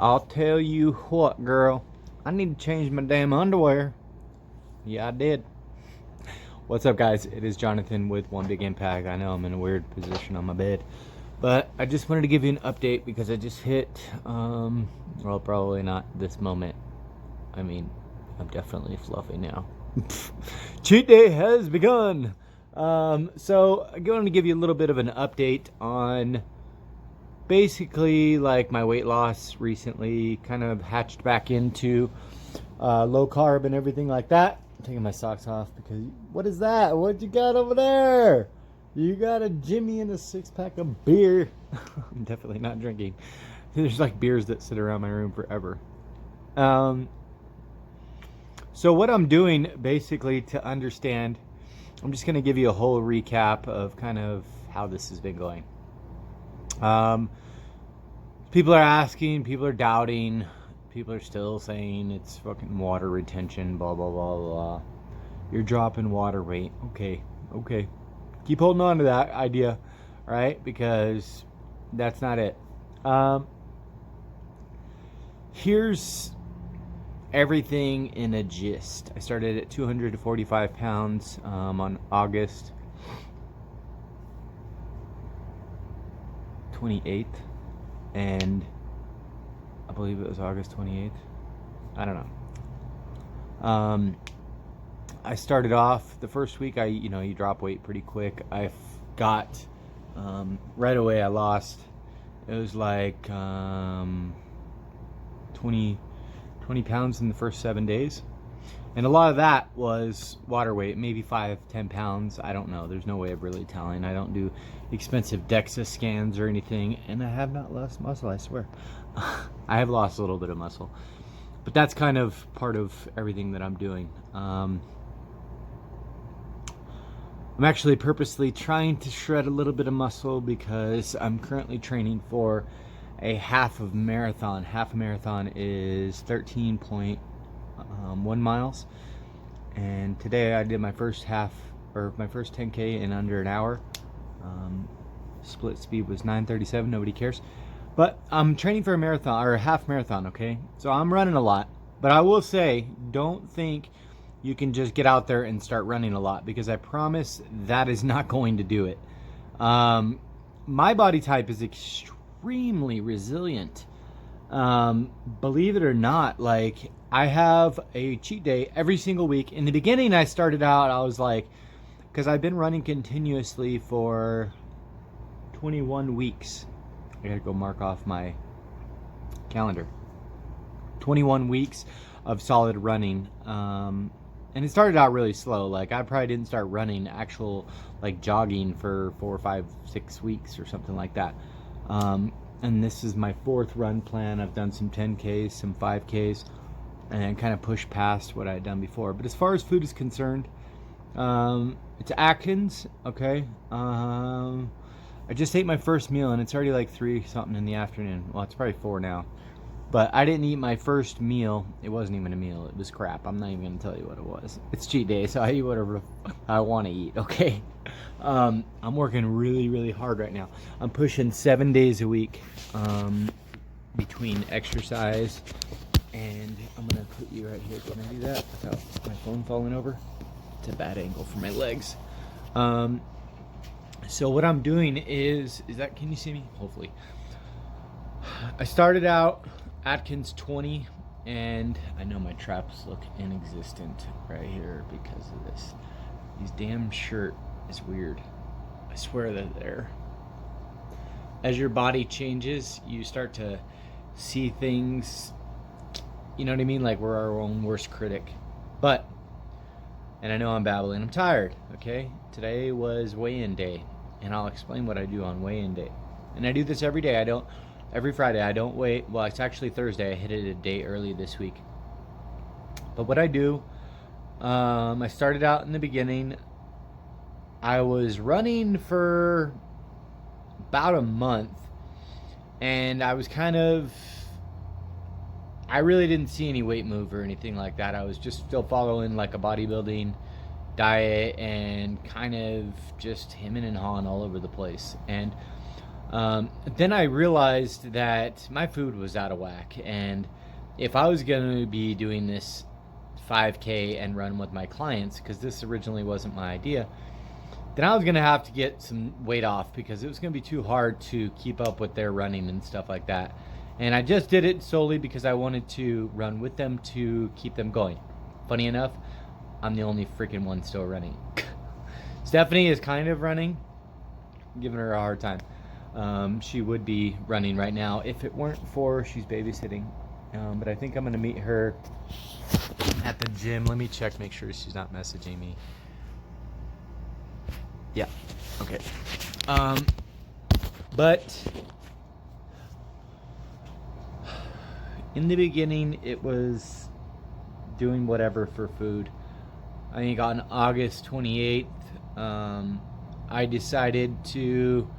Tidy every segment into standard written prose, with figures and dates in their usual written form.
I'll tell you what, girl. I need to change my damn underwear. Yeah, I did. What's up, guys? It is Jonathan with One Big Impact. I know I'm in a weird position on my bed, but I just wanted to give you an update because I just hit, well, probably not this moment. I mean, I'm definitely fluffy now. Cheat day has begun. So I'm going to give you a little bit of an update on basically like my weight loss recently, kind of hatched back into low carb and everything like that. I'm taking my socks off because what is that? What you got over there? You got a Jimmy and a 6-pack of beer. I'm definitely not drinking. There's like beers that sit around my room forever. So what I'm doing basically to understand, I'm just going to give you a whole recap of kind of how this has been going. People are asking, people are doubting, people are still saying it's fucking water retention, blah, blah, blah, blah. You're dropping water weight. Okay. Keep holding on to that idea, right? Because that's not it. Here's everything in a gist. I started at 245 pounds on August 28th. And I believe it was August 28th. I don't know. I started off the first week. You drop weight pretty quick. I got right away. I lost. It was like 20 pounds in the first 7 days, and a lot of that was water weight. Maybe 5-10 pounds. I don't know. There's no way of really telling. I don't do expensive DEXA scans or anything, and I have not lost muscle, I swear. I have lost a little bit of muscle, but that's kind of part of everything that I'm doing. I'm actually purposely trying to shred a little bit of muscle because I'm currently training for a half marathon. Half a marathon is 13.1 miles, and today I did my first 10K in under an hour. Split speed was 9:37. Nobody cares, but I'm training for a marathon or a half marathon. Okay, so I'm running a lot, but I will say, don't think you can just get out there and start running a lot, because I promise that is not going to do it. My body type is extremely resilient. Believe it or not, like, I have a cheat day every single week. In the beginning, I started out, I was like, because I've been running continuously for 21 weeks. I gotta go mark off my calendar. 21 weeks of solid running. And it started out really slow. Like, I probably didn't start running actual, like, jogging for 4, 5, 6 weeks or something like that. And this is my 4th run plan. I've done some 10Ks, some 5Ks, and kind of pushed past what I had done before. But as far as food is concerned, it's Atkins, okay? I just ate my first meal, and it's already like 3 something in the afternoon. Well, it's probably 4 now. But I didn't eat my first meal. It wasn't even a meal. It was crap. I'm not even going to tell you what it was. It's cheat day, so I eat whatever I want to eat, okay? I'm working really, really hard right now. I'm pushing 7 days a week between exercise, and I'm going to put you right here. Can I do that without my phone falling over? It's a bad angle for my legs. So what I'm doing is that, can you see me? Hopefully. I started out Atkins 20, and I know my traps look inexistent right here because of this. These damn shirt is weird. I swear that there. As your body changes, you start to see things, you know what I mean? Like, we're our own worst critic. But, and I know I'm babbling, I'm tired, okay? Today was weigh-in day, and I'll explain what I do on weigh-in day. And I do this every day. Every Friday, I don't wait. Well, it's actually Thursday. I hit it a day early this week. But what I do, I started out in the beginning. I was running for about a month, and I was I really didn't see any weight move or anything like that. I was just still following like a bodybuilding diet and kind of just hemming and hawing all over the place. And Then I realized that my food was out of whack, and if I was going to be doing this 5K and run with my clients, because this originally wasn't my idea, then I was going to have to get some weight off, because it was going to be too hard to keep up with their running and stuff like that. And I just did it solely because I wanted to run with them to keep them going. Funny enough, I'm the only freaking one still running. Stephanie is kind of running. I'm giving her a hard time. She would be running right now if it weren't for she's babysitting. But I think I'm going to meet her at the gym. Let me check, make sure she's not messaging me. Yeah, okay. But in the beginning, it was doing whatever for food. I think on August 28th, I decided to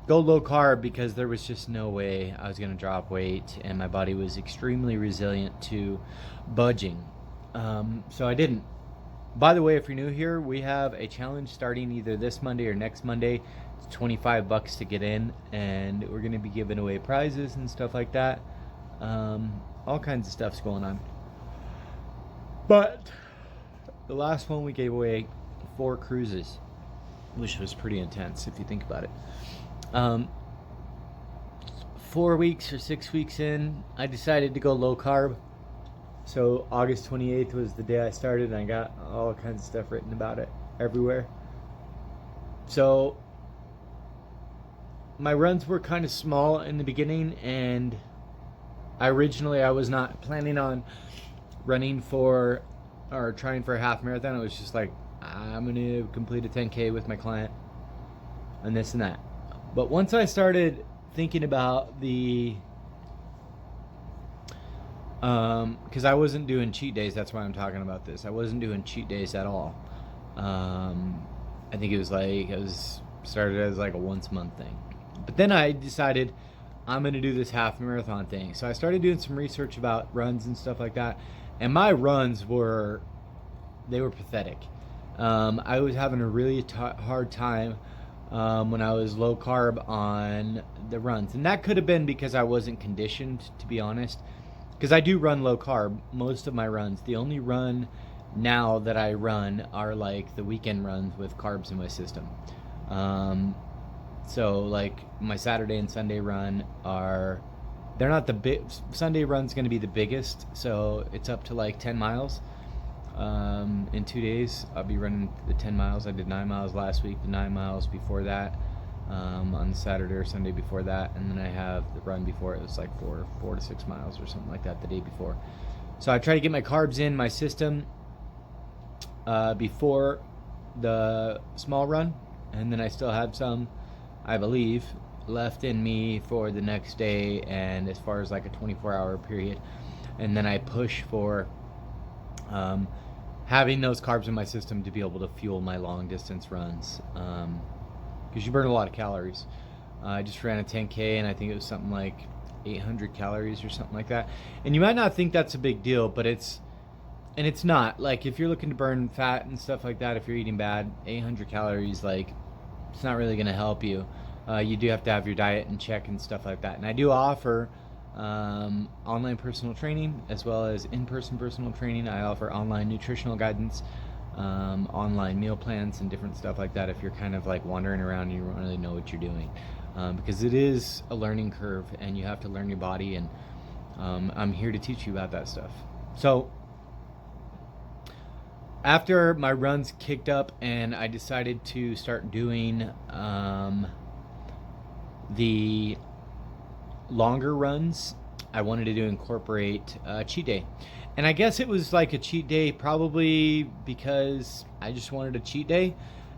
go low carb because there was just no way I was going to drop weight, and my body was extremely resilient to budging. So I didn't. By the way, if you're new here, we have a challenge starting either this Monday or next Monday. It's $25 to get in, and we're going to be giving away prizes and stuff like that. All kinds of stuff's going on. But the last one we gave away 4 cruises, which was pretty intense if you think about it. 4 weeks or 6 weeks in, I decided to go low carb. So August 28th was the day I started, and I got all kinds of stuff written about it everywhere. So my runs were kind of small in the beginning, and I was not planning on running for or trying for a half marathon. It was just like, I'm going to complete a 10K with my client and this and that. But once I started thinking about the because I wasn't doing cheat days, that's why I'm talking about this. I wasn't doing cheat days at all. I think it was started as like a once a month thing. But then I decided I'm going to do this half marathon thing. So I started doing some research about runs and stuff like that. And my runs were pathetic. I was having a really hard time when I was low carb on the runs. And that could have been because I wasn't conditioned, to be honest. Because I do run low carb most of my runs. The only run now that I run are like the weekend runs with carbs in my system. So like my Saturday and Sunday run they're not the big. Sunday run's going to be the biggest, so it's up to like 10 miles. In 2 days, I'll be running the 10 miles. I did 9 miles last week, the 9 miles before that, on Saturday or Sunday before that, and then I have the run before it was like 4 to 6 miles or something like that the day before. So I try to get my carbs in my system before the small run, and then I still have some, I believe, left in me for the next day, and as far as like a 24-hour period, and then I push for having those carbs in my system to be able to fuel my long distance runs, because you burn a lot of calories. I just ran a 10K, and I think it was something like 800 calories or something like that. And you might not think that's a big deal, but it's not. Like, if you're looking to burn fat and stuff like that, if you're eating bad, 800 calories, like, it's not really going to help you. You do have to have your diet in check and stuff like that. And I do offer online personal training as well as in-person personal training. I offer online nutritional guidance, online meal plans, and different stuff like that if you're kind of like wandering around and you don't really know what you're doing, because it is a learning curve and you have to learn your body, and I'm here to teach you about that stuff. So after my runs kicked up and I decided to start doing the longer runs, I wanted to incorporate a cheat day. And I guess it was like a cheat day probably because I just wanted a cheat day,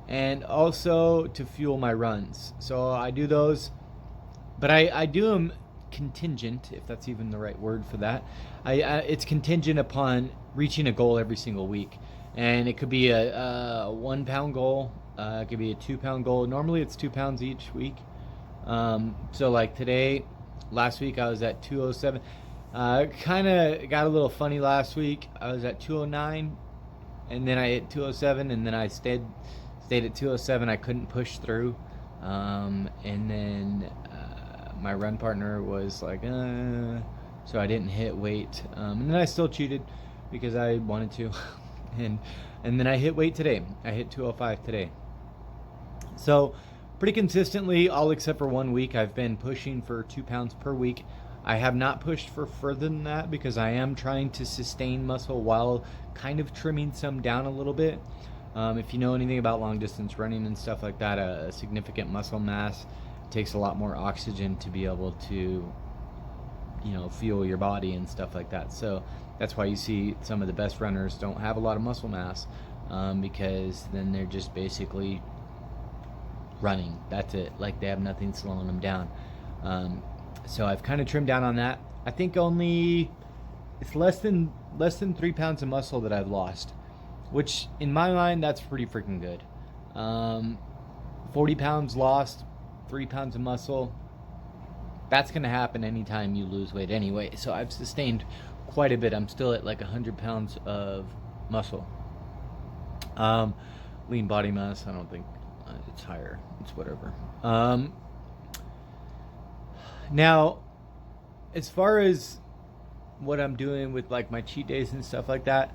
and also to fuel my runs. So I do those, but I do them contingent, if that's even the right word for that. It's contingent upon reaching a goal every single week. And it could be a 1 pound goal, it could be a 2 pound goal. Normally it's 2 pounds each week. So like last week I was at 207. Kind of got a little funny last week. I was at 209, and then I hit 207, and then I stayed at 207. I couldn't push through. And then my run partner was like, so I didn't hit weight. And then I still cheated because I wanted to. and then I hit weight today. I hit 205 today. So pretty consistently, all except for 1 week, I've been pushing for 2 pounds per week. I have not pushed for further than that because I am trying to sustain muscle while kind of trimming some down a little bit. If you know anything about long distance running and stuff like that, a significant muscle mass takes a lot more oxygen to be able to, fuel your body and stuff like that. So that's why you see some of the best runners don't have a lot of muscle mass, because then they're just basically running. That's it. Like, they have nothing slowing them down. So I've kind of trimmed down on that. I think it's less than 3 pounds of muscle that I've lost, which in my mind, that's pretty freaking good. 40 pounds lost, 3 pounds of muscle. That's going to happen anytime you lose weight anyway. So I've sustained quite a bit. I'm still at like 100 pounds of muscle. Lean body mass, I don't think it's higher. It's whatever. Now, as far as what I'm doing with like my cheat days and stuff like that,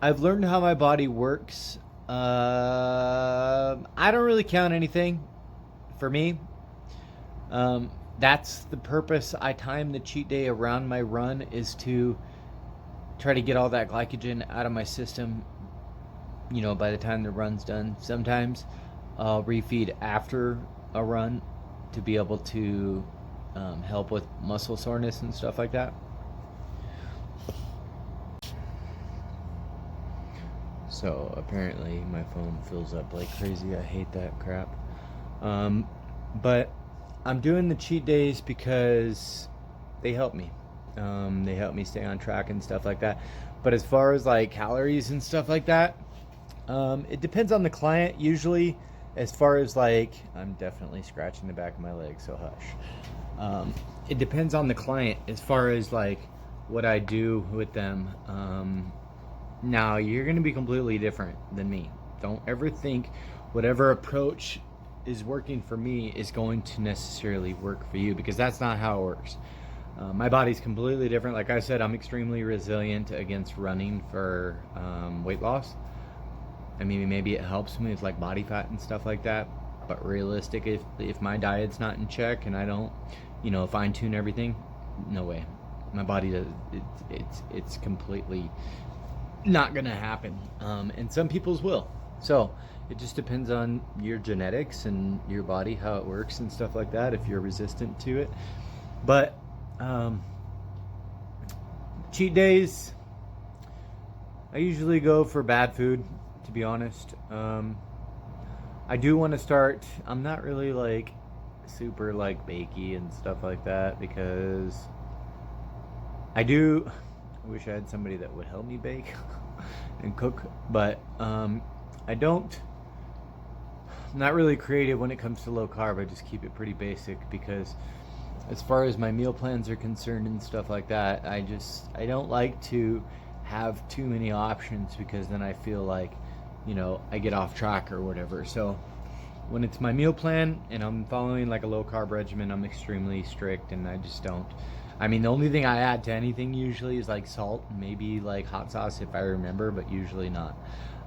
I've learned how my body works. I don't really count anything for me. That's the purpose. I time the cheat day around my run, is to try to get all that glycogen out of my system, by the time the run's done. Sometimes I'll refeed after a run to be able to help with muscle soreness and stuff like that. So apparently my phone fills up like crazy. I hate that crap. But I'm doing the cheat days because they help me. They help me stay on track and stuff like that. But as far as like calories and stuff like that, it depends on the client usually. As far as like, I'm definitely scratching the back of my leg, so hush. It depends on the client as far as like what I do with them. Now, you're going to be completely different than me. Don't ever think whatever approach is working for me is going to necessarily work for you, because that's not how it works. My body's completely different. Like I said, I'm extremely resilient against running for weight loss. I mean, maybe it helps me with like body fat and stuff like that, but realistic, if my diet's not in check and I don't, fine tune everything, no way. My body does. It's completely not gonna happen. And some people's will. So it just depends on your genetics and your body, how it works and stuff like that, if you're resistant to it. But cheat days, I usually go for bad food, to be honest. I do want to start, I'm not really like super like bakey and stuff like that, because I wish I had somebody that would help me bake and cook, but I'm not really creative when it comes to low carb. I just keep it pretty basic, because as far as my meal plans are concerned and stuff like that, I don't like to have too many options, because then I feel like, I get off track or whatever. So when it's my meal plan and I'm following like a low carb regimen, I'm extremely strict, and I just don't. I mean, the only thing I add to anything usually is like salt, maybe like hot sauce if I remember, but usually not.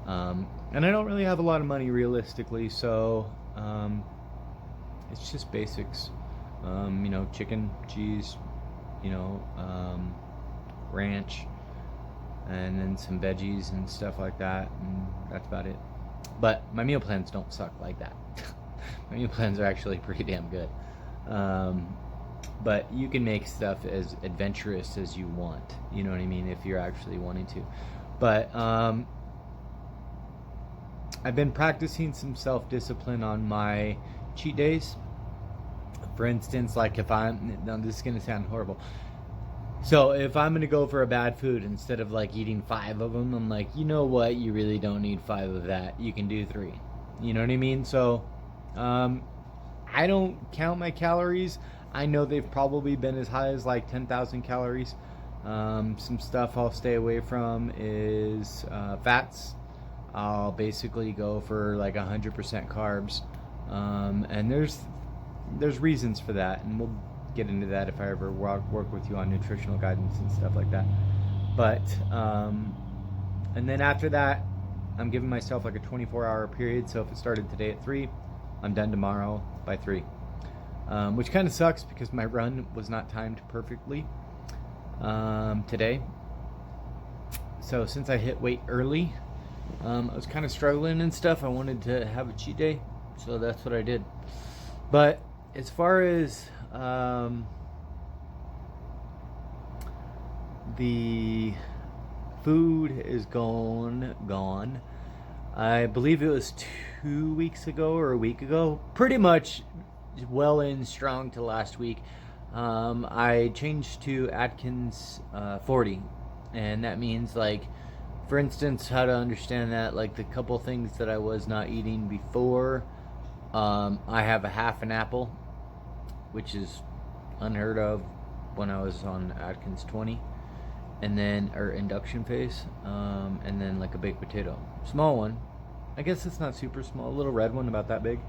And I don't really have a lot of money realistically, so it's just basics. Chicken, cheese, ranch, and then some veggies and stuff like that, and that's about it. But my meal plans don't suck like that. My meal plans are actually pretty damn good. But you can make stuff as adventurous as you want, you know what I mean, if you're actually wanting to. But I've been practicing some self-discipline on my cheat days. For instance, like now this is going to sound horrible. So if I'm going to go for a bad food, instead of like eating 5 of them, I'm like, you know what, you really don't need 5 of that. You can do 3. You know what I mean? So I don't count my calories. I know they've probably been as high as like 10,000 calories. Some stuff I'll stay away from is fats. I'll basically go for like 100% carbs. And there's reasons for that, and we'll get into that if I ever work with you on nutritional guidance and stuff like that. But and then after that, I'm giving myself like a 24-hour period. So if it started today at 3, I'm done tomorrow by 3, which kind of sucks because my run was not timed perfectly today. So since I hit weight early, I was kind of struggling and stuff. I wanted to have a cheat day, so that's what I did. But as far as the food is gone. I believe it was 2 weeks ago or a week ago, pretty much well in strong to last week. I changed to Atkins 40, and that means, like, for instance, how to understand that, like the couple things that I was not eating before, I have a half an apple, which is unheard of when I was on Atkins 20, and then, or induction phase, and then like a baked potato, small one. I guess it's not super small, a little red one about that big.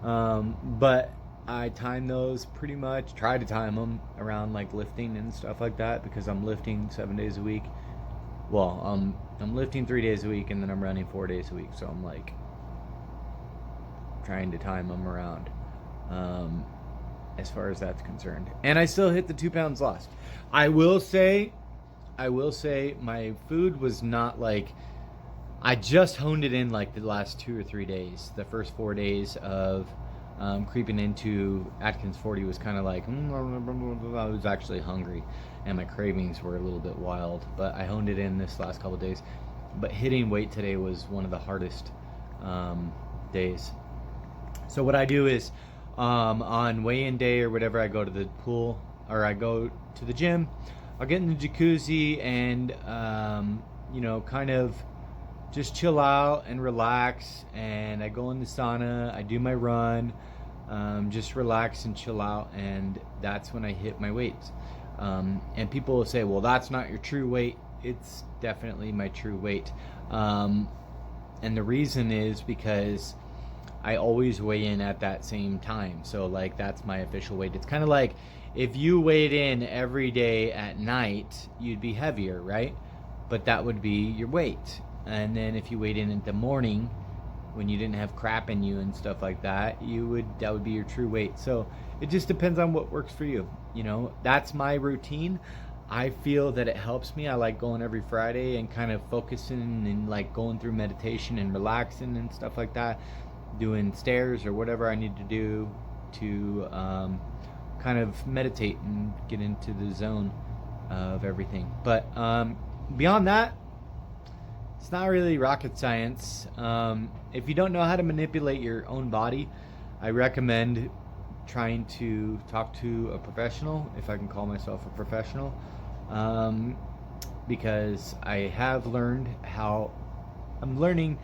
But I time those pretty much, try to time them around like lifting and stuff like that, because I'm lifting 7 days a week. Well, I'm lifting 3 days a week, and then I'm running 4 days a week, so I'm like trying to time them around as far as that's concerned. And I still hit the 2 pounds lost. I will say my food was not like, I just honed it in like the last 2 or 3 days. The first 4 days of creeping into Atkins 40 was kind of like, I was actually hungry, and my cravings were a little bit wild, but I honed it in this last couple days. But hitting weight today was one of the hardest days. So what I do is, on weigh-in day or whatever, I go to the pool, or I go to the gym. I'll get in the jacuzzi and kind of just chill out and relax, and I go in the sauna, I do my run, just relax and chill out, and that's when I hit my weights. And people will say, well, that's not your true weight. It's definitely my true weight. And the reason is because I always weigh in at that same time. So like, that's my official weight. It's kind of like if you weighed in every day at night, you'd be heavier, right? But that would be your weight. And then if you weighed in the morning when you didn't have crap in you and stuff like that, that would be your true weight. So it just depends on what works for you. That's my routine. I feel that it helps me. I like going every Friday and kind of focusing and like going through meditation and relaxing and stuff like that, doing stairs or whatever I need to do to kind of meditate and get into the zone of everything. But beyond that, it's not really rocket science. If you don't know how to manipulate your own body, I recommend trying to talk to a professional, if I can call myself a professional, because I have learned how I'm learning.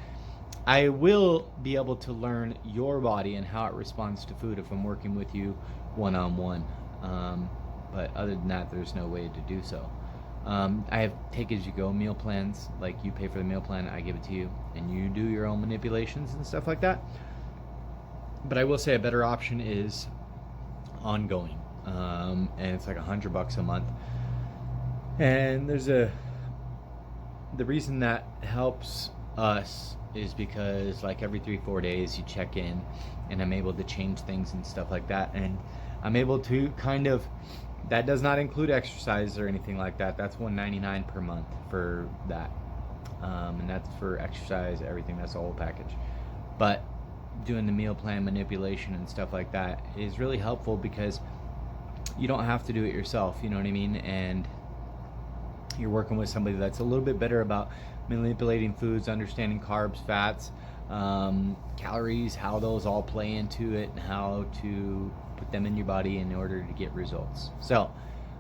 I will be able to learn your body and how it responds to food if I'm working with you one-on-one. But other than that, there's no way to do so. I have take-as-you-go meal plans. Like, you pay for the meal plan, I give it to you, and you do your own manipulations and stuff like that. But I will say a better option is ongoing, and it's like $100 a month. And the reason that helps us is because like every 3-4 days you check in, and I'm able to change things and stuff like that, and I'm able to kind of, that does not include exercise or anything like that. That's $199 per month for that, and that's for exercise, everything. That's the whole package. But doing the meal plan manipulation and stuff like that is really helpful because you don't have to do it yourself, you know what I mean? And you're working with somebody that's a little bit better about manipulating foods, understanding carbs, fats, calories, how those all play into it, and how to put them in your body in order to get results. So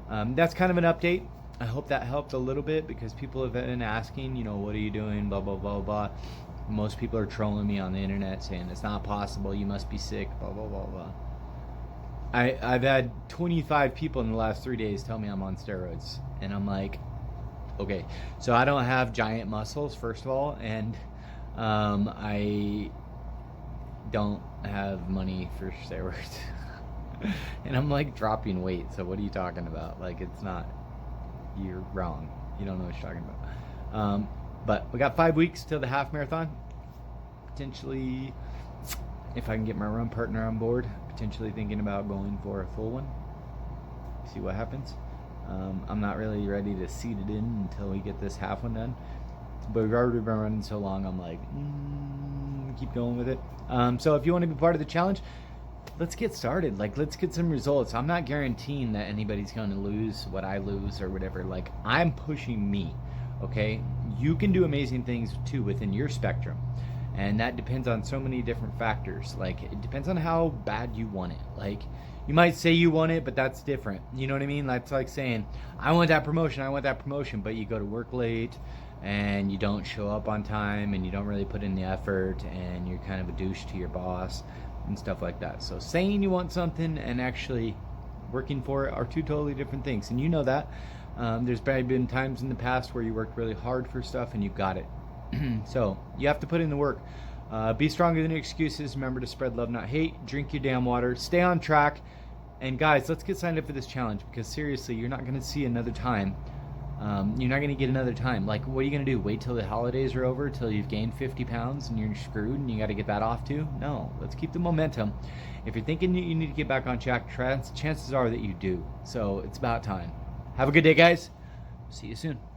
that's kind of an update. I hope that helped a little bit, because people have been asking, what are you doing, blah, blah, blah, blah. Most people are trolling me on the internet saying it's not possible, you must be sick, blah, blah, blah, blah. I've had 25 people in the last 3 days tell me I'm on steroids, and I'm like, okay, so I don't have giant muscles, first of all, and I don't have money for steroids. And I'm like dropping weight, so what are you talking about? Like, it's not, you're wrong. You don't know what you're talking about. But we got 5 weeks till the half marathon. Potentially, if I can get my run partner on board, potentially thinking about going for a full one. See what happens. I'm not really ready to seat it in until we get this half one done. But we've already been running so long, I'm like, keep going with it. So if you want to be part of the challenge, let's get started. Like, let's get some results. I'm not guaranteeing that anybody's going to lose what I lose or whatever. Like, I'm pushing me, okay? You can do amazing things too within your spectrum. And that depends on so many different factors. Like, it depends on how bad you want it. Like, you might say you want it, but that's different. You know what I mean? That's like saying, I want that promotion, but you go to work late and you don't show up on time and you don't really put in the effort and you're kind of a douche to your boss and stuff like that. So saying you want something and actually working for it are two totally different things. And you know that. There's probably been times in the past where you worked really hard for stuff and you got it. So you have to put in the work. Be stronger than your excuses. Remember to spread love, not hate. Drink your damn water. Stay on track. And guys, let's get signed up for this challenge, because seriously, you're not going to see another time. You're not going to get another time. Like, what are you going to do? Wait till the holidays are over, till you've gained 50 pounds and you're screwed and you got to get that off too? No, let's keep the momentum. If you're thinking you need to get back on track, chances are that you do. So it's about time. Have a good day, guys. See you soon.